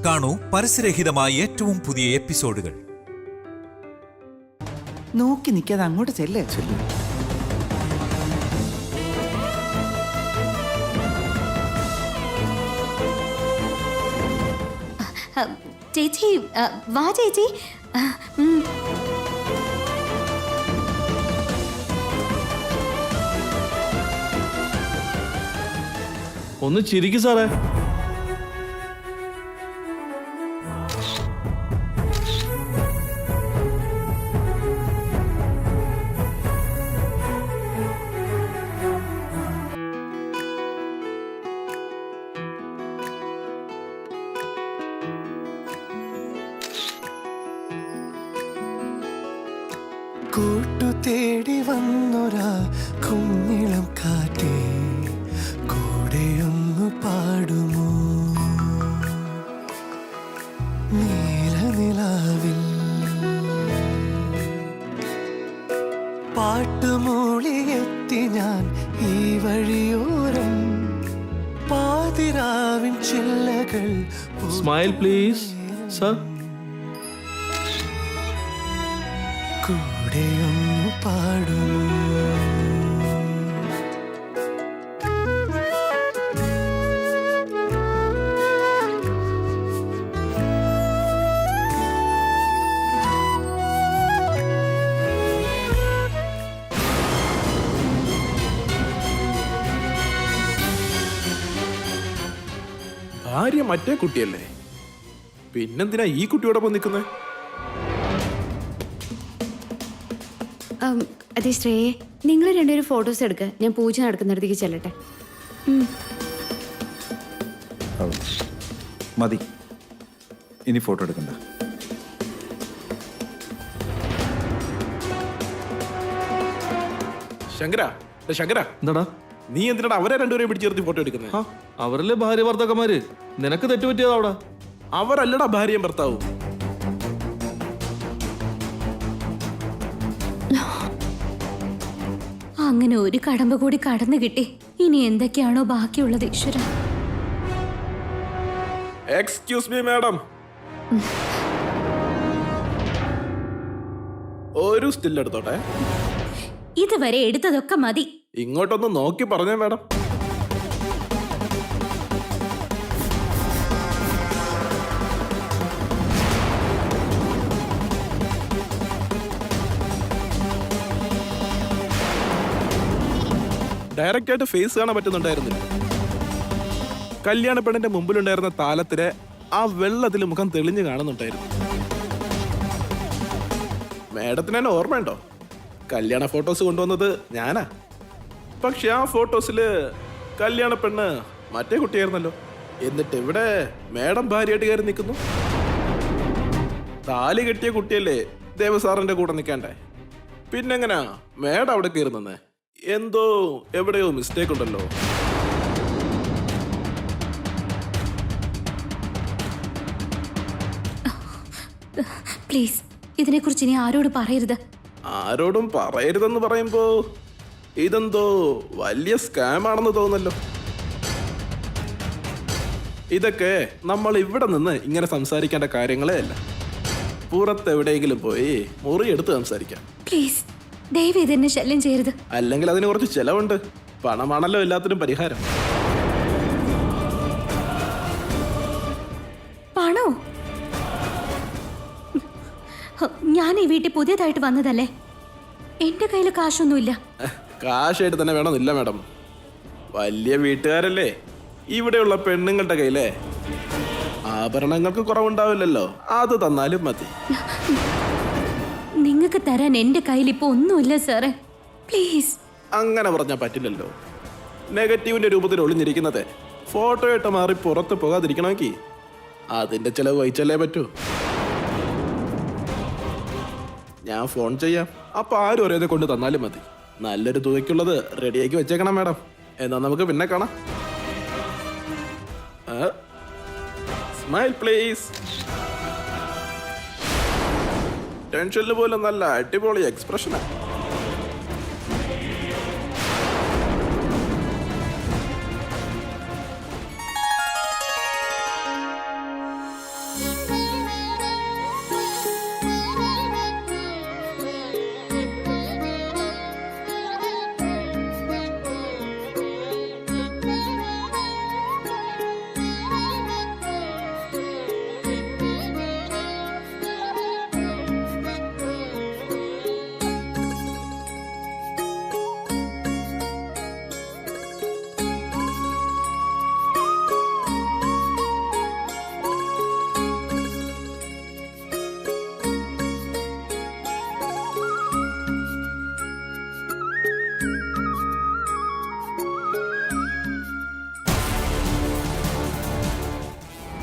കാണൂ പരസ്യരഹിതമായ ഏറ്റവും പുതിയ എപ്പിസോഡുകൾ. നോക്കി നിൽക്കാതെ അങ്ങോട്ട് ചെല്ലേ. ചേച്ചി വാ ചേച്ചി. ഒന്ന് ചിരിക്കു സാറേ. കൂട്ടു തേടി വന്നൊരാ കുഞ്ഞിളം കാറ്റേ കൂടെയൊന്നു പാടുമോ? നീലനിലാവിൽ പാട്ടുമൂളിയെത്തി ഞാൻ ഈ വഴിയോരം പാതിരാവിൻ ചില്ലകൾ. Smile please sir. കൂടെയൊന്നു പാടുമോ? ഭാര്യ മറ്റേ കുട്ടിയല്ലേ, പിന്നെന്തിനാ ഈ കുട്ടിയോടൊപ്പം നിൽക്കുന്നത്? അതെ ശ്രേയെ, നിങ്ങൾ രണ്ടുപേരും ഫോട്ടോസ് എടുക്ക, ഞാൻ പൂജ നടക്കുന്നിടത്തേക്ക് ചെല്ലട്ടെ. മതി, ഇനി ഫോട്ടോ എടുക്കണ്ട. ശങ്കര, ശങ്കര, എന്താടാ നീ എന്തിനാണ് അവരെ രണ്ടുപേരെയും പിടിച്ചു നിർത്തി ഫോട്ടോ എടുക്കുന്നത്? അവരല്ലേ ഭാര്യ ഭർത്താക്കന്മാര്, നിനക്ക് തെറ്റുപറ്റിയതാ അവിടെ. അവരല്ലടാ ഭാര്യയും ഭർത്താവും. അങ്ങനെ ഒരു കടമ്പ കൂടി കടന്നു കിട്ടി. ഇനി എന്തൊക്കെയാണോ ബാക്കിയുള്ളത് ഈശ്വര. എക്സ്ക്യൂസ് മീ മാഡം, ഒരു സ്റ്റിൽ എടുത്തോട്ടെ. ഇതുവരെ എടുത്തതൊക്കെ മതി. ഇങ്ങോട്ടൊന്ന് നോക്കി പറഞ്ഞേ മാഡം. ഡയറക്റ്റ് ആയിട്ട് ഫേസ് കാണാൻ പറ്റുന്നുണ്ടായിരുന്നില്ല. കല്യാണ പെണ്ണിന്റെ മുമ്പിലുണ്ടായിരുന്ന താലത്തിലെ ആ വെള്ളത്തിൽ മുഖം തെളിഞ്ഞു കാണുന്നുണ്ടായിരുന്നു. മാഡത്തിന് എന്നെ ഓർമ്മയുണ്ടോ? കല്യാണ ഫോട്ടോസ് കൊണ്ടുവന്നത് ഞാനാ. പക്ഷെ ആ ഫോട്ടോസില് കല്യാണ പെണ്ണ് മറ്റേ കുട്ടിയായിരുന്നല്ലോ. എന്നിട്ട് ഇവിടെ മാഡം ഭാര്യയായിട്ട് കയറി നിൽക്കുന്നു. താലി കെട്ടിയ കുട്ടിയല്ലേ ദേവസാറിന്റെ കൂടെ നിൽക്കണ്ടേ? പിന്നെങ്ങനാ മാഡം അവിടെ കയറി നിന്നേ? എന്തോ എവിടെയോ മിസ്റ്റേക്ക് ഉണ്ടല്ലോ. പ്ലീസ്, ഇതിനെക്കുറിച്ച് ഇനി ആരോട് പറയരുത്. ആരോടും പറയരുതെന്ന് പറയുമ്പോ ഇതെന്തോ വലിയ സ്കാം ആണെന്ന് തോന്നല്ലോ. ഇതൊക്കെ നമ്മൾ ഇവിടെ നിന്ന് ഇങ്ങനെ സംസാരിക്കേണ്ട കാര്യങ്ങളേ അല്ല. പുറത്തെവിടെയെങ്കിലും പോയി മുറിയെടുത്ത് സംസാരിക്കാം. പ്ലീസ്, ദയവ് ഇതെന്നെ ശല്യം ചെയ്യരുത്. അല്ലെങ്കിൽ അതിന് കുറച്ച് ചെലവുണ്ട്. പണമാണല്ലോ എല്ലാത്തിനും പരിഹാരം. പണോ? ഞാൻ ഈ വീട്ടിൽ പുതിയതായിട്ട് വന്നതല്ലേ, എന്റെ കയ്യിൽ കാശൊന്നുമില്ല. കാശായിട്ട് തന്നെ വേണമെന്നില്ല മാഡം. വലിയ വീട്ടുകാരല്ലേ. ഇവിടെയുള്ള പെണ്ണുങ്ങളുടെ കയ്യിലെ ആഭരണങ്ങൾക്ക് കുറവുണ്ടാവില്ലല്ലോ, അത് തന്നാലും മതി. നിങ്ങൾക്ക് തരാൻ എന്റെ കയ്യിൽ ഇപ്പൊ ഒന്നുമില്ല സാറേ, പ്ലീസ്. അങ്ങനെ പറഞ്ഞാൽ പറ്റില്ലല്ലോ. നെഗറ്റീവിന്റെ രൂപത്തിൽ ഒളിഞ്ഞിരിക്കുന്നത് ഫോട്ടോയായിട്ട് മാറി പുറത്ത് പോകാതിരിക്കണമെങ്കിൽ അതിന്റെ ചിലവ് വഹിച്ചല്ലേ പറ്റൂ. ഞാൻ ഫോൺ ചെയ്യാം, അപ്പൊ ആരും ഒരേതെ കൊണ്ട് തന്നാലും മതി. നല്ലൊരു തുകയ്ക്കുള്ളത് റെഡിയാക്കി വെച്ചേക്കണം മാഡം. എന്നാ നമുക്ക് പിന്നെ കാണാം. Smile please. ടെൻഷനിൽ പോലും നല്ല അടിപൊളി എക്സ്പ്രഷനാ.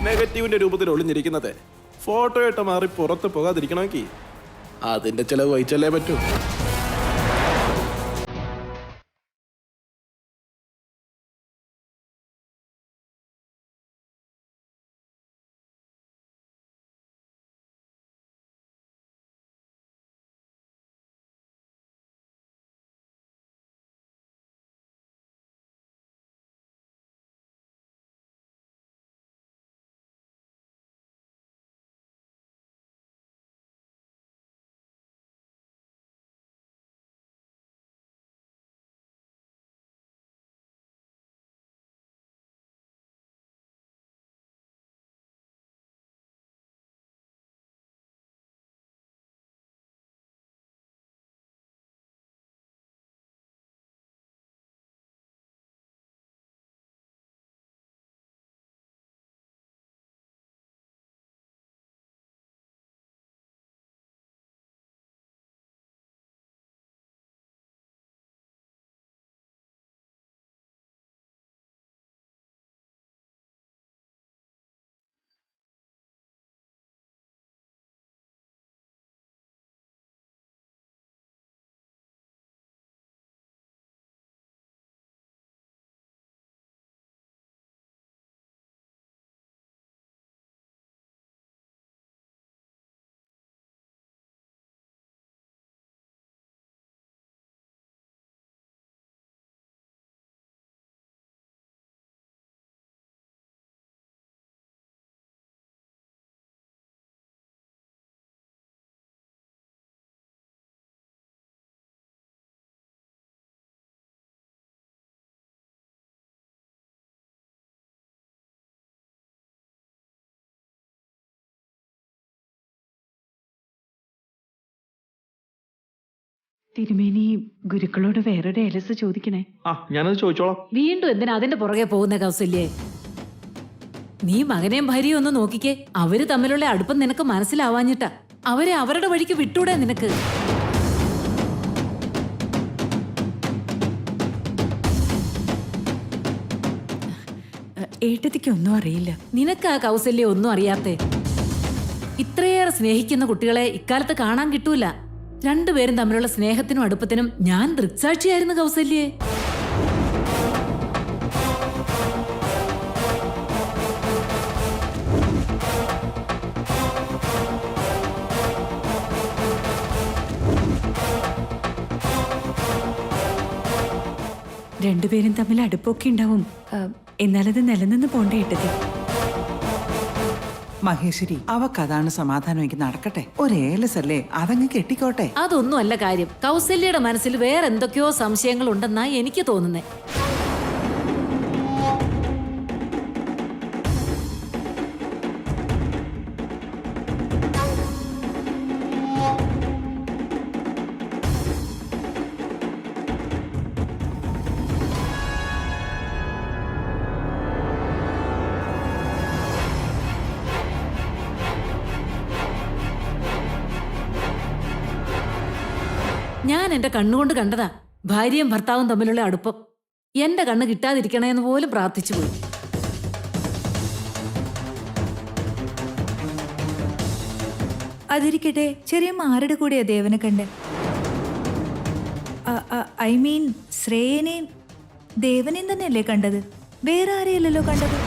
നെഗറ്റീവിന്റെ രൂപത്തിൽ ഒളിഞ്ഞിരിക്കുന്നത് ഫോട്ടോയിട്ട് മാറി പുറത്ത് പോകാതിരിക്കണമെങ്കിൽ അതിന്റെ ചെലവ് വഹിച്ചല്ലേ പറ്റൂ. തിരുമേനി ഗുരുക്കളോട് വേറൊരു ഏലസ് ചോദിക്കണേ. ആ ഞാനത് ചോദിച്ചോളാം. വീണ്ടും എന്തിനാ അതിന്റെ പുറകെ പോകുന്ന കൗസല്യേ? നീ മകനെയും ഭാര്യയും ഒന്ന് നോക്കിക്കേ. അവര് തമ്മിലുള്ള അടുപ്പം നിനക്ക് മനസ്സിലാവാഞ്ഞിട്ടാ. അവരെ അവരുടെ വഴിക്ക് വിട്ടൂടെ നിനക്ക്? ഏട്ടത്തിക്ക് ഒന്നും അറിയില്ല. നിനക്ക് ആ കൗസല്യം ഒന്നും അറിയാത്തെ. ഇത്രയേറെ സ്നേഹിക്കുന്ന കുട്ടികളെ ഇക്കാലത്ത് കാണാൻ കിട്ടൂല. രണ്ടുപേരും തമ്മിലുള്ള സ്നേഹത്തിനും അടുപ്പത്തിനും ഞാൻ ദൃക്സാക്ഷിയായിരുന്നു കൗസല്യേ. രണ്ടുപേരും തമ്മിൽ അടുപ്പൊക്കെ ഉണ്ടാവും. എന്നാലത് നിലനിന്ന് പോണ്ടേ ഏട്ടത്തി. മഹേശ്വരി, അവക്കതാണ് സമാധാനം. എനിക്ക് നടക്കട്ടെ. ഒരു ഏലസ് അല്ലേ, അതങ്ങ് കെട്ടിക്കോട്ടെ. അതൊന്നും അല്ല കാര്യം. കൗസല്യയുടെ മനസ്സിൽ വേറെ എന്തൊക്കെയോ സംശയങ്ങൾ ഉണ്ടെന്നാ എനിക്ക് തോന്നുന്നേ. ഞാൻ എന്റെ കണ്ണുകൊണ്ട് കണ്ടതാ ഭാര്യയും ഭർത്താവും തമ്മിലുള്ള അടുപ്പം. എന്റെ കണ്ണ് കിട്ടാതിരിക്കണേന്ന് പോലും പ്രാർത്ഥിച്ചു പോയി. അതിരിക്കട്ടെ, ചെറിയ ആരുടെ കൂടെയാ ദേവനെ കണ്ട്? ഐ മീൻ ശ്രേയനെയും ദേവനെയും തന്നെയല്ലേ കണ്ടത്? വേറെ ആരെയല്ലല്ലോ കണ്ടത്.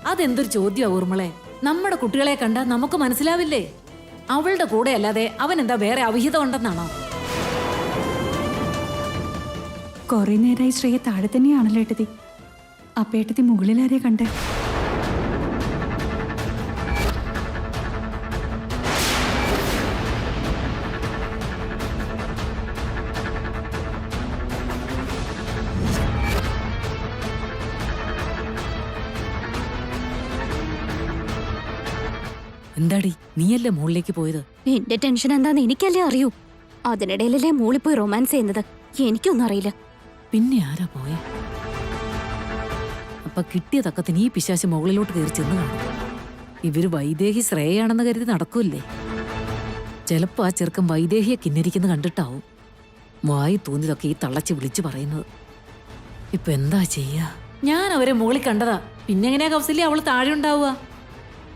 അതെന്തൊരു ചോദ്യമാ ഊർമിളെ. നമ്മുടെ കുട്ടികളെ കണ്ടാ നമുക്ക് മനസ്സിലാവില്ലേ? അവളുടെ കൂടെ അല്ലാതെ അവൻ എന്താ വേറെ അവിഹിതം ഉണ്ടെന്നാണോ? കുറെ നേരമായി ശ്രേയ താഴെ തന്നെയാണല്ലോ ഏട്ടത്തി. അപ്പൊ ഏട്ടത്തി മുകളിലാരെ കണ്ടേ? എന്താടി നീയല്ലേ മുകളിലേക്ക് പോയത്? എന്റെ ടെൻഷൻ എന്താന്ന് എനിക്കല്ലേ അറിയൂ. അതിനിടയിലല്ലേ മോളിൽ പോയി റൊമാൻസ് ചെയ്യുന്നത്. എനിക്കൊന്നും അറിയില്ല. പിന്നെ ആരാ പോയെ? അപ്പൊ കിട്ടിയ തക്കത്തിന് ഈ പിശാശ് മുകളിലോട്ട് കയറി ചെന്ന് കാണും. ഇവര് വൈദേഹി ശ്രേയാണെന്ന് കരുതി നടക്കൂല്ലേ? ചിലപ്പോ ആ ചെറുക്കൻ വൈദേഹിയെ കിന്നരിക്കുന്ന കണ്ടിട്ടാവും വായി തോന്നിയതൊക്കെ ഈ തള്ളച്ച് വിളിച്ചു പറയുന്നത്. ഇപ്പൊ എന്താ ചെയ്യാ? ഞാൻ അവരെ മുകളിൽ കണ്ടതാ. പിന്നെങ്ങനെയാ കൗസല്യ അവള് താഴെ ഉണ്ടാവുക?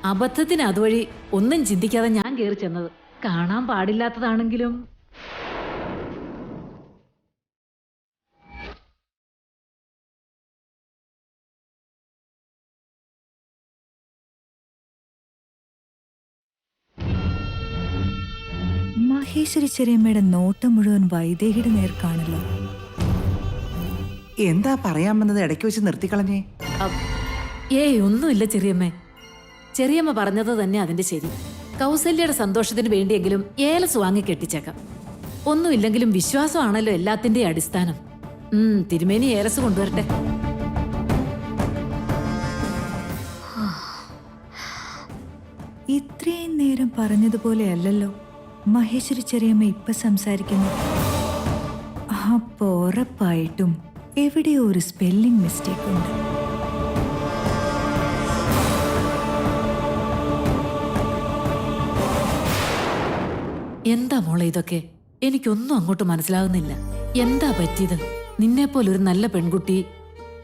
അബദ്ധത്തിന് അതുവഴി ഒന്നും ചിന്തിക്കാതെ ഞാൻ കയറി ചെന്നത്. കാണാൻ പാടില്ലാത്തതാണെങ്കിലും മഹേശ്വരി ചെറിയമ്മയുടെ നോട്ടം മുഴുവൻ വൈദേഹിയുടെ നേർക്കാണല്ലോ. എന്താ പറയാൻ വന്നത് ഇടയ്ക്ക് വെച്ച് നിർത്തിക്കളഞ്ഞേ? ഏയ് ഒന്നുമില്ല ചെറിയമ്മേ. ചെറിയമ്മ പറഞ്ഞത് തന്നെ അതിന്റെ ശരി. കൗസല്യയുടെ സന്തോഷത്തിന് വേണ്ടിയെങ്കിലും ഏലസ് വാങ്ങി കെട്ടിച്ചേക്കാം. ഒന്നുമില്ലെങ്കിലും വിശ്വാസമാണല്ലോ എല്ലാത്തിന്റെയും അടിസ്ഥാനം. തിരുമേനി ഏലസ് കൊണ്ടുവരട്ടെ. ഇത്രയും നേരം പറഞ്ഞതുപോലെ അല്ലല്ലോ മഹേശ്വരി ചെറിയമ്മ ഇപ്പൊ സംസാരിക്കുന്നു. അപ്പൊ ഉറപ്പായിട്ടും എവിടെയോ ഒരു സ്പെല്ലിംഗ് മിസ്റ്റേക്ക് ഉണ്ട്. എന്താ മോളെ ഇതൊക്കെ? എനിക്കൊന്നും അങ്ങോട്ട് മനസ്സിലാകുന്നില്ല. എന്താ പറ്റിയത്? നിന്നെപ്പോലൊരു നല്ല പെൺകുട്ടി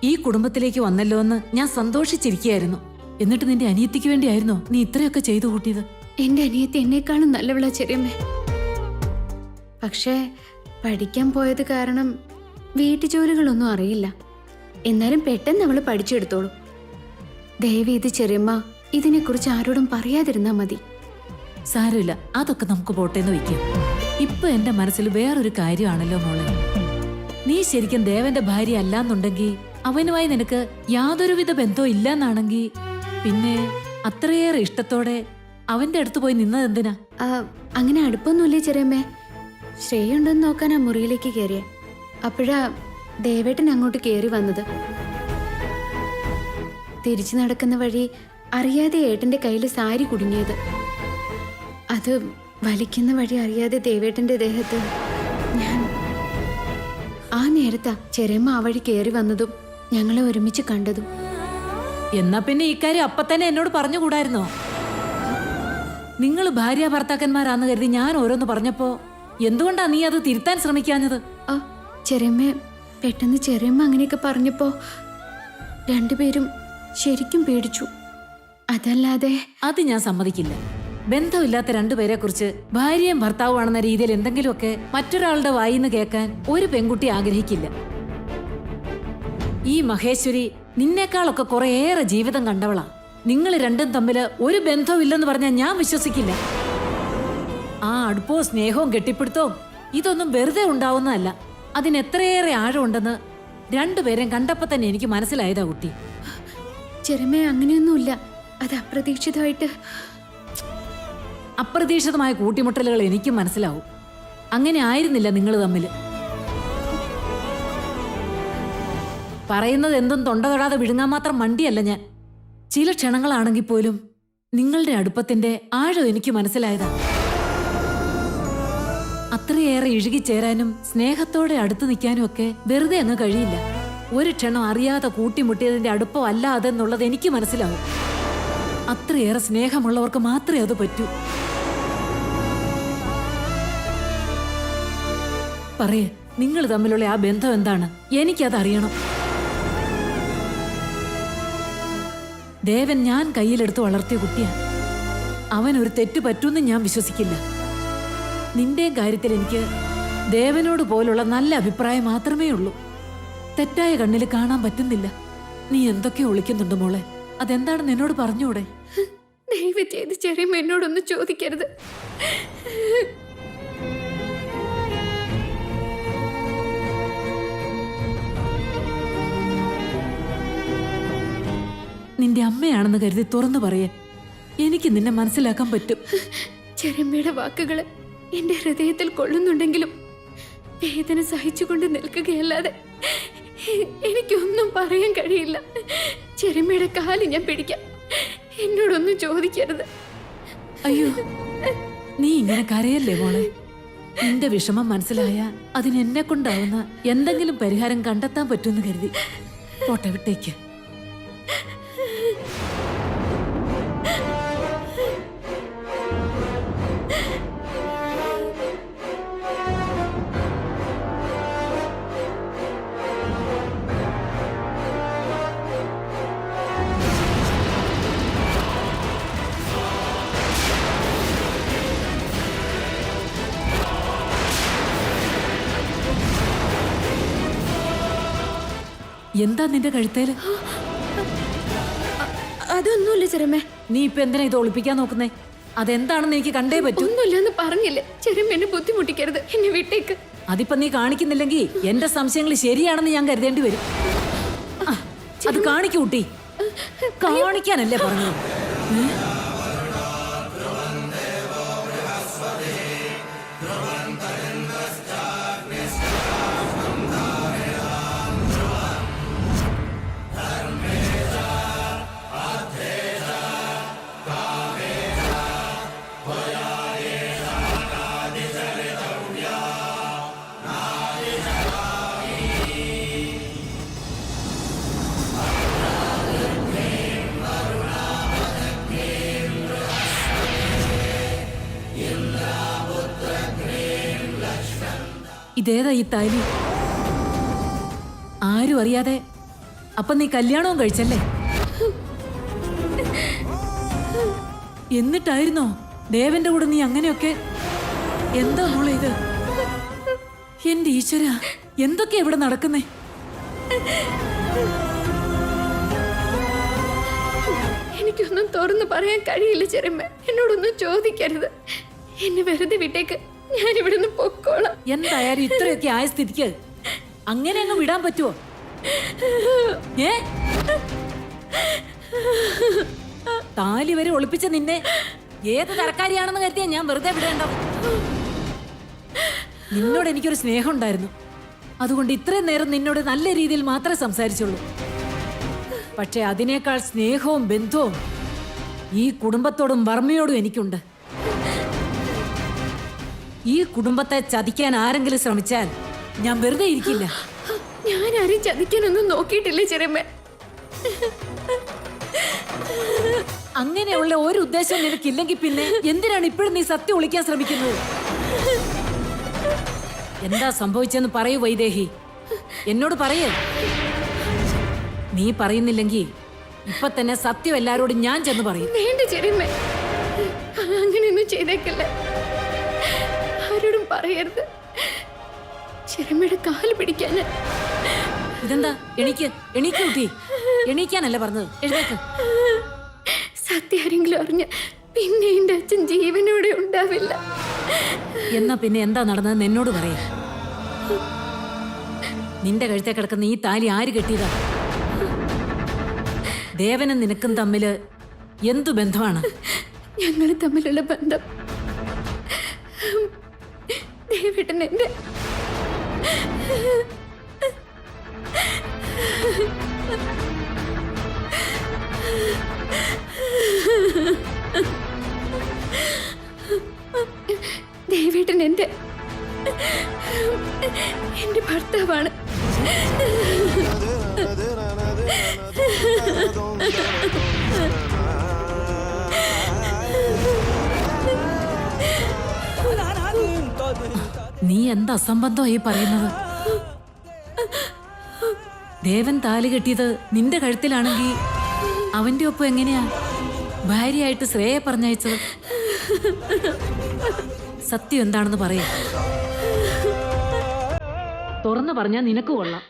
ഈ കുടുംബത്തിലേക്ക് വന്നല്ലോ എന്ന് ഞാൻ സന്തോഷിച്ചിരിക്കുകയായിരുന്നു. എന്നിട്ട് നിന്റെ അനിയത്തിക്ക് വേണ്ടിയായിരുന്നോ നീ ഇത്രയൊക്കെ ചെയ്തു കൂട്ടിയത്? എന്റെ അനിയത്തി എന്നെക്കാളും നല്ലവളാ ചെറിയമ്മേ. പക്ഷേ പഠിക്കാൻ പോയത് കാരണം വീട്ടുജോലികളൊന്നും അറിയില്ല. എന്നാലും പെട്ടെന്ന് അവള് പഠിച്ചെടുത്തോളൂ. ദയവ് ഇത് ചെറിയമ്മ ഇതിനെക്കുറിച്ച് ആരോടും പറയാതിരുന്നാ മതി. സാരമില്ല, അതൊക്കെ നമുക്ക് പോട്ടേന്ന് വയ്ക്കാം. ഇപ്പൊ എന്റെ മനസ്സിൽ വേറൊരു കാര്യമാണല്ലോ മോളെ. നീ ശരിക്കും ദേവന്റെ ഭാര്യ അല്ലാന്നുണ്ടെങ്കിൽ, അവനുമായി നിനക്ക് യാതൊരുവിധ ബന്ധവും ഇല്ലെന്നാണെങ്കിൽ, പിന്നെ അത്രയേറെ ഇഷ്ടത്തോടെ അവന്റെ അടുത്ത് പോയി നിന്നത് എന്തിനാ? അങ്ങനെ അടുപ്പൊന്നുമില്ലേ ചെറിയമ്മേ. ശ്രേയുണ്ടെന്ന് നോക്കാൻ ആ മുറിയിലേക്ക് കയറിയ അപ്പോഴാ ദേവേട്ടൻ അങ്ങോട്ട് കയറി വന്നത്. തിരിച്ചു നടക്കുന്ന വഴി അറിയാതെ ഏട്ടന്റെ കയ്യിൽ സാരി കുടുങ്ങിയത്. അത് വലിക്കുന്ന വഴി അറിയാതെ ദേവേട്ടന്റെ ദേഹത്ത് ഞാൻ ആ നേരത്താ ചെറിയമ്മ ആ വഴി കയറി വന്നതും ഞങ്ങളെ ഒരുമിച്ച് കണ്ടതും. എന്നാ പിന്നെ ഇക്കാര്യം അപ്പൊ തന്നെ എന്നോട് പറഞ്ഞുകൂടായിരുന്നോ? നിങ്ങൾ ഭാര്യ ഭർത്താക്കന്മാരാന്ന് കരുതി ഞാൻ ഓരോന്ന് പറഞ്ഞപ്പോ എന്തുകൊണ്ടാ നീ അത് തിരുത്താൻ ശ്രമിക്കാഞ്ഞത്? ചെറിയമ്മ പെട്ടെന്ന് ചെറിയമ്മ അങ്ങനെയൊക്കെ പറഞ്ഞപ്പോ രണ്ടുപേരും ശരിക്കും പേടിച്ചു. അതല്ലാതെ അത് ഞാൻ സമ്മതിക്കില്ല. ബന്ധമില്ലാത്ത രണ്ടുപേരെ കുറിച്ച് ഭാര്യയും ഭർത്താവുമാണെന്ന രീതിയിൽ എന്തെങ്കിലുമൊക്കെ മറ്റൊരാളുടെ വായിന്ന് കേൾക്കാൻ ഒരു പെൺകുട്ടി ആഗ്രഹിക്കില്ല. ഈ മഹേശ്വരി നിന്നേക്കാളൊക്കെ കുറേയേറെ ജീവിതം കണ്ടവളാ. നിങ്ങൾ രണ്ടും തമ്മിൽ ഒരു ബന്ധമില്ലെന്ന് പറഞ്ഞാൽ ഞാൻ വിശ്വസിക്കില്ല. ആ അടുപ്പവും സ്നേഹവും കെട്ടിപ്പിടുത്തവും ഇതൊന്നും വെറുതെ ഉണ്ടാവുന്നതല്ല. അതിനെത്രയേറെ ആഴമുണ്ടെന്ന് രണ്ടുപേരെയും കണ്ടപ്പോ തന്നെ എനിക്ക് മനസ്സിലായതാ കുട്ടി. ചെറിയമ്മ അങ്ങനെയൊന്നുമില്ല. അത് അപ്രതീക്ഷിതമായിട്ട്. അപ്രതീക്ഷിതമായ കൂട്ടിമുട്ടലുകൾ എനിക്കും മനസ്സിലാവും. അങ്ങനെ ആയിരുന്നില്ല നിങ്ങൾ തമ്മിൽ. പറയുന്നത് എന്തും തൊണ്ട തൊടാതെ വിഴുങ്ങാൻ മാത്രം മണ്ടിയല്ല ഞാൻ. ചില ക്ഷണങ്ങളാണെങ്കിൽ പോലും നിങ്ങളുടെ അടുപ്പത്തിന്റെ ആഴം എനിക്ക് മനസ്സിലായതാ. അത്രയേറെ ഇഴുകിച്ചേരാനും സ്നേഹത്തോടെ അടുത്തു നിൽക്കാനും ഒക്കെ വെറുതെ അങ്ങ് കഴിയില്ല. ഒരു ക്ഷണം അറിയാതെ കൂട്ടിമുട്ടിയതിന്റെ അടുപ്പം അല്ല അതെന്നുള്ളത് എനിക്ക് മനസ്സിലാവും. അത്രയേറെ സ്നേഹമുള്ളവർക്ക് മാത്രമേ അത് പറ്റൂ. പറയേ, നിങ്ങൾ തമ്മിലുള്ള ആ ബന്ധം എന്താണ്? എനിക്കതറിയണം. ദേവൻ ഞാൻ കയ്യിലെടുത്ത് വളർത്തിയ കുട്ടിയാ. അവൻ ഒരു തെറ്റ് പറ്റൂന്ന് ഞാൻ വിശ്വസിക്കില്ല. നിന്റെ കാര്യത്തിൽ എനിക്ക് ദേവനോട് പോലുള്ള നല്ല അഭിപ്രായം മാത്രമേ ഉള്ളൂ. തെറ്റായ കണ്ണിൽ കാണാൻ പറ്റുന്നില്ല. നീ എന്തൊക്കെയോ ഒളിക്കുന്നുണ്ട് മോളെ. അതെന്താണെന്ന് എന്നോട് പറഞ്ഞൂടെ? ദൈവം ദയവ് ചെയ്ത് ചെറിയമ്മ എന്നോടൊന്നും ചോദിക്കരുത്. നിന്റെ അമ്മയാണെന്ന് കരുതി തുറന്നു പറയേ. എനിക്ക് നിന്നെ മനസ്സിലാക്കാൻ പറ്റും. ചെറിയമ്മയുടെ വാക്കുകള് എന്റെ ഹൃദയത്തിൽ കൊള്ളുന്നുണ്ടെങ്കിലും വേദന സഹിച്ചുകൊണ്ട് നിൽക്കുകയല്ലാതെ എനിക്കൊന്നും പറയാൻ കഴിയില്ല. ചെറിയമ്മയുടെ കാല് ഞാൻ പിടിക്കാം. എന്നോടൊന്നും ചോദിക്കരുത്. അയ്യോ, നീ ഇങ്ങനെ കരയല്ലേ മോളെ. നിന്റെ വിഷമം മനസ്സിലായ അതിന് എന്നെ കൊണ്ടാവുന്ന എന്തെങ്കിലും പരിഹാരം കണ്ടെത്താൻ പറ്റുമെന്ന് കരുതി. പോട്ടെ, വിട്ടേക്ക്. എന്താ നിന്റെ കഴുത്തേല്? അതൊന്നുമില്ല ചെറിയമ്മേ. നീ ഇപ്പൊ എന്തിനാ ഇത് ഒളിപ്പിക്കാൻ നോക്കുന്നേ? അതെന്താണെന്ന് എനിക്ക് കണ്ടേ പറ്റൂ. ഒന്നുമില്ലെന്ന് പറഞ്ഞില്ലേ. ചെറിയമ്മ എന്നെ ബുദ്ധിമുട്ടിക്കരുത്. എന്നെ വിട്ടേക്ക്. അതിപ്പോ നീ കാണിക്കുന്നില്ലെങ്കിൽ എന്റെ സംശയങ്ങൾ ശരിയാണെന്ന് ഞാൻ കരുതേണ്ടി വരും. അത് കാണിക്കൂ കുട്ടി. കാണിക്കാനല്ലേ പറഞ്ഞത്? ഇതേതാ ഈ താലി? ആരും അറിയാതെ അപ്പൊ നീ കല്യാണവും കഴിച്ചല്ലേ? എന്നിട്ടായിരുന്നോ ദേവന്റെ കൂടെ നീ അങ്ങനെയൊക്കെ? എന്താ മോളെ ഇത്? എന്റെ ഈശ്വര, എന്തൊക്കെയാ ഇവിടെ നടക്കുന്നേ? എനിക്കൊന്നും തുറന്നു പറയാൻ കഴിയില്ല ചെറിയമ്മ. എന്നോടൊന്നും ചോദിക്കരുത്. എന്നെ വെറുതെ വിട്ടേക്ക്. ഞാൻ ഇവിടുന്ന് പൊക്കോളാം. എന്തായാലും ഇത്രയൊക്കെ ആയ സ്ഥിതിക്ക് അങ്ങനെ അങ്ങ് വിടാൻ പറ്റുമോ? താലി വരെ ഒളിപ്പിച്ച നിന്നെ ഏത് തരക്കാരിയാണെന്ന് കരുതിയാ ഞാൻ വെറുതെ വിടേണ്ട? നിന്നോട് എനിക്കൊരു സ്നേഹം ഉണ്ടായിരുന്നു. അതുകൊണ്ട് ഇത്രയും നേരം നിന്നോട് നല്ല രീതിയിൽ മാത്രമേ സംസാരിച്ചുള്ളൂ. പക്ഷെ അതിനേക്കാൾ സ്നേഹവും ബന്ധവും ഈ കുടുംബത്തോടും വർമ്മയോടും എനിക്കുണ്ട്. ഈ കുടുംബത്തെ ചതിക്കാൻ ആരെങ്കിലും ശ്രമിച്ചാൽ ഞാൻ വെറുതെ ഇരിക്കില്ല. ഞാൻ ആരും ചതിക്കാനൊന്നും നോക്കിയിട്ടില്ല ചെറിയമ്മ. അങ്ങനെയുള്ള ഒരു ഉദ്ദേശം നിനക്കില്ലെങ്കിൽ പിന്നെ എന്തിനാണ് ഇപ്പോഴും നീ സത്യം ഒളിക്കാൻ ശ്രമിക്കുന്നത്? എന്താ സംഭവിച്ചെന്ന് പറയൂ വൈദേഹി. എന്നോട് പറയേ. നീ പറയുന്നില്ലെങ്കിൽ ഇപ്പൊ തന്നെ സത്യം എല്ലാരോടും ഞാൻ ചെന്ന് പറയും. വേണ്ട ചെറിയമ്മ, അങ്ങനെയൊന്നും ചെയ്തേക്കല്ല. ആരോടും പറയരുത്. ചെറിയമ്മയുടെ കാല് പിടിക്കാൻ. ഇതെന്താ? എണീക്ക്, എണീക്ക് കുട്ടി. എണീക്കാനല്ലേ പറഞ്ഞത്? എഴുന്നേക്ക്. സത്യം ആരെങ്കിലും അറിഞ്ഞ പിന്നെ എന്റെ അച്ഛൻ ജീവനോടെ ഉണ്ടാവില്ല. എന്നാ പിന്നെ എന്താ നടന്നതെന്ന് എന്നോട് പറയാ. നിന്റെ കഴുത്തെ കിടക്കുന്ന ഈ താലി ആര് കെട്ടിയതാ? ദേവനും നിനക്കും തമ്മില് എന്തു ബന്ധമാണ്? ഞങ്ങൾ തമ്മിലുള്ള ബന്ധം ദേവേട്ടൻ എന്റെ ദേവേട്ടൻ എന്റെ ഭർത്താവാണ്. നീ എന്താ അസംബന്ധമായി പറയുന്നത്? ദേവൻ താലി കെട്ടിയത് നിന്റെ കഴുത്തിലാണെങ്കിൽ അവന്റെ ഒപ്പം എങ്ങനെയാ ഭാര്യയായിട്ട് ശ്രേയെ പറഞ്ഞയച്ചത്? സത്യം എന്താണെന്ന് പറയാ. തുറന്നു പറഞ്ഞാൽ നിനക്ക് കൊള്ളാം.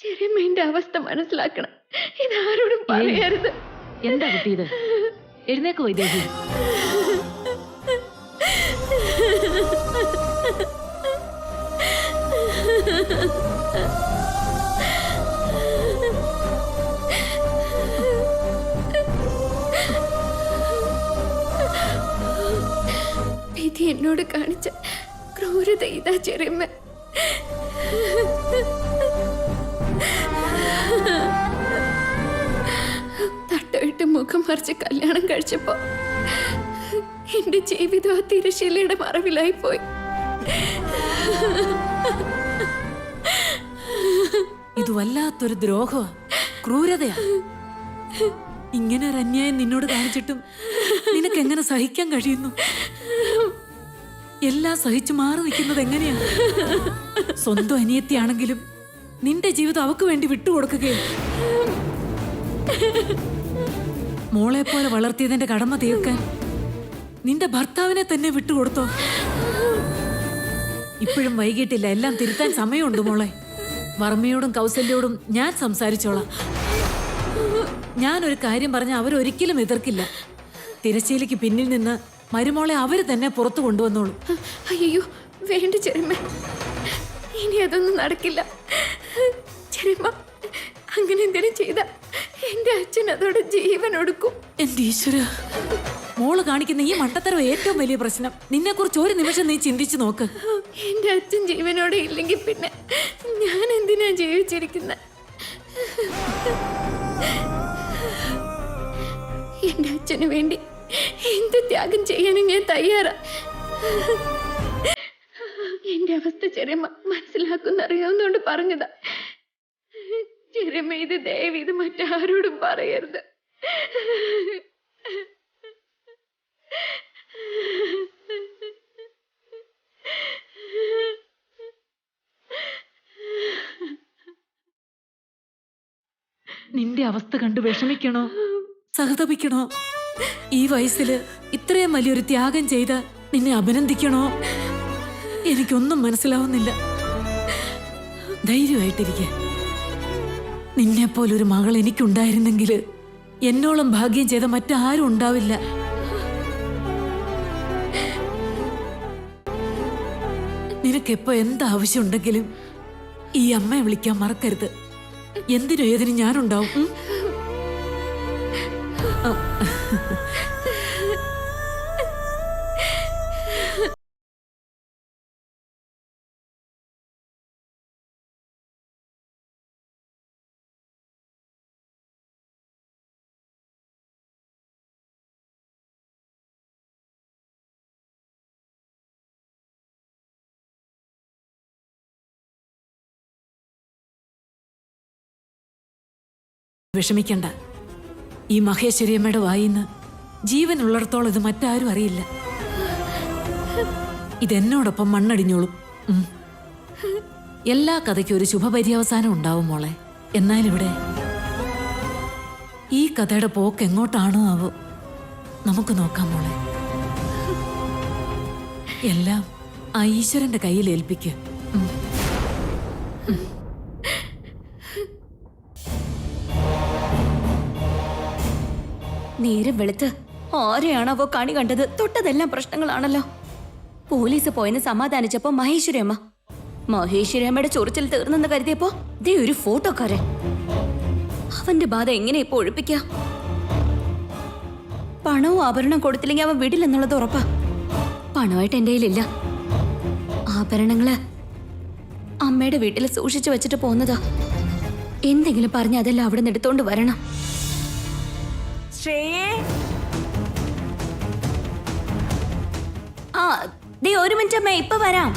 ചെറിയമ്മേന്റെ അവസ്ഥ മനസ്സിലാക്കണം. ഇതാരോടും പറയരുത്. എന്താ കുട്ടി ഇത്? എഴുന്നേക്ക് വൈദേഹി. വിധി എന്നോട് കാണിച്ച ക്രൂരത ഇതാ ചെറിയമ്മ. തട്ടമിട്ട് മുഖം മറിച്ച് കല്യാണം കഴിച്ചപ്പോ എന്റെ ജീവിതം ആ തിരശീലയുടെ മറവിലായി പോയി. ഇത് വല്ലാത്തൊരു ദ്രോഹമാ, ക്രൂരതയാ. ഇങ്ങനെ ഒരു അന്യായം നിന്നോട് കാണിച്ചിട്ടും നിനക്ക് എങ്ങനെ സഹിക്കാൻ കഴിയുന്നു? എല്ലാം സഹിച്ചു മാറി നിൽക്കുന്നത് എങ്ങനെയാ? സ്വന്തം അനിയത്തിയാണെങ്കിലും നിന്റെ ജീവിതം അവക്ക് വേണ്ടി വിട്ടുകൊടുക്കുകയോ? മോളെ പോലെ വളർത്തിയതിന്റെ കടമ തീർക്കാൻ നിന്റെ ഭർത്താവിനെ തന്നെ വിട്ടുകൊടുത്തോ? ഇപ്പോഴും വൈകിട്ടില്ല, എല്ലാം തിരുത്താൻ സമയമുണ്ട് മോളെ. വർമ്മയോടും കൗസല്യോടും ഞാൻ സംസാരിച്ചോളാം. ഞാനൊരു കാര്യം പറഞ്ഞ അവരൊരിക്കലും എതിർക്കില്ല. തിരശ്ശീലയ്ക്ക് പിന്നിൽ നിന്ന് മരുമോളെ അവര് തന്നെ പുറത്തു കൊണ്ടുവന്നോളൂ. അയ്യോ വേണ്ട ചെറിയമ്മ, ഇനി അതൊന്നും നടക്കില്ല. ചെറിയമ്മ അങ്ങനെ എന്തെങ്കിലും ചെയ്ത എന്റെ അച്ഛൻ അതോടെ ജീവൻ ഒടുക്കും. എന്റെ ഈശ്വര, മോള് കാണിക്കുന്ന ഈ മണ്ടത്തരം ഏറ്റവും വലിയ പ്രശ്നം. നിന്നെ കുറിച്ച് ഒരു നിമിഷം നീ ചിന്തിച്ചു നോക്ക്. എന്റെ അച്ഛൻ ജീവനോടെ ഇല്ലെങ്കിൽ പിന്നെ ഞാൻ എന്തിനാ ജീവിച്ചിരിക്കുന്നത്? എന്റെ അച്ഛന് വേണ്ടി എന്ത് ത്യാഗം ചെയ്യാനും ഞാൻ തയ്യാറാ. എന്റെ അവസ്ഥ ചെറിയമ്മ മനസ്സിലാക്കുന്നറിയാവുന്നോണ്ട് പറഞ്ഞതാ. ചെറിയമ്മ ഇത് ദയവ് ഇത് മറ്റാരോടും പറയരുത്. നിന്റെ അവസ്ഥ കണ്ട് വിഷമിക്കണോ സഹതപിക്കണോ? ഈ വയസ്സില് ഇത്രയും വലിയൊരു ത്യാഗം ചെയ്ത് നിന്നെ അഭിനന്ദിക്കണോ? എനിക്കൊന്നും മനസ്സിലാവുന്നില്ല. ധൈര്യമായിട്ടിരിക്കെ. നിന്നെപ്പോലൊരു മകൾ എനിക്കുണ്ടായിരുന്നെങ്കിൽ എന്നോളം ഭാഗ്യം ചെയ്ത മറ്റാരും ഉണ്ടാവില്ല. നിനക്കെപ്പോ എന്താവശ്യമുണ്ടെങ്കിലും ഈ അമ്മയെ വിളിക്കാൻ മറക്കരുത്. എന്തിനും ഏതിനും ഞാനുണ്ടാവും. വിഷമിക്കണ്ട. ഈ മഹേശ്വരിയമ്മയുടെ വായിന്ന് ജീവനുള്ളിടത്തോളം ഇത് മറ്റാരും അറിയില്ല. ഇതെന്നോടൊപ്പം മണ്ണടിഞ്ഞോളും. എല്ലാ കഥയ്ക്കും ഒരു ശുഭപര്യവസാനം ഉണ്ടാവും മോളെ. എന്നാലിവിടെ ഈ കഥയുടെ പോക്ക് എങ്ങോട്ടാണോ ആവോ, നമുക്ക് നോക്കാം മോളെ. എല്ലാം ആ ഈശ്വരന്റെ കയ്യിൽ ഏൽപ്പിക്കുക. നേരം വെളുത്ത് ആരെയാണാവോ കണി കണ്ടത്? തൊട്ടതെല്ലാം പ്രശ്നങ്ങളാണല്ലോ. പോലീസ് പോയെന്ന് സമാധാനിച്ചപ്പോ മഹേശ്വരിയമ്മയുടെ ചൊറിച്ചിൽ തീർന്നെന്ന് കരുതിയപ്പോ ദേ ഒരു ഫോട്ടോക്കാരൻ. അവന്റെ ബാധ എങ്ങനെ ഇപ്പൊ ഒഴിപ്പിക്ക? പണവും ആഭരണം കൊടുത്തില്ലെങ്കിൽ അവൻ വിടില്ലെന്നുള്ളത് ഉറപ്പാ. പണമായിട്ട് എന്റെ കയ്യിലില്ല. ആഭരണങ്ങള് അമ്മയുടെ വീട്ടിൽ സൂക്ഷിച്ചു വെച്ചിട്ട് പോന്നതാ. എന്തെങ്കിലും പറഞ്ഞ അതെല്ലാം അവിടെ നിന്ന് എടുത്തോണ്ട് വരണം. ആ ദേ ഒരു മിനിറ്റ് അമ്മ, ഇപ്പൊ വരാം.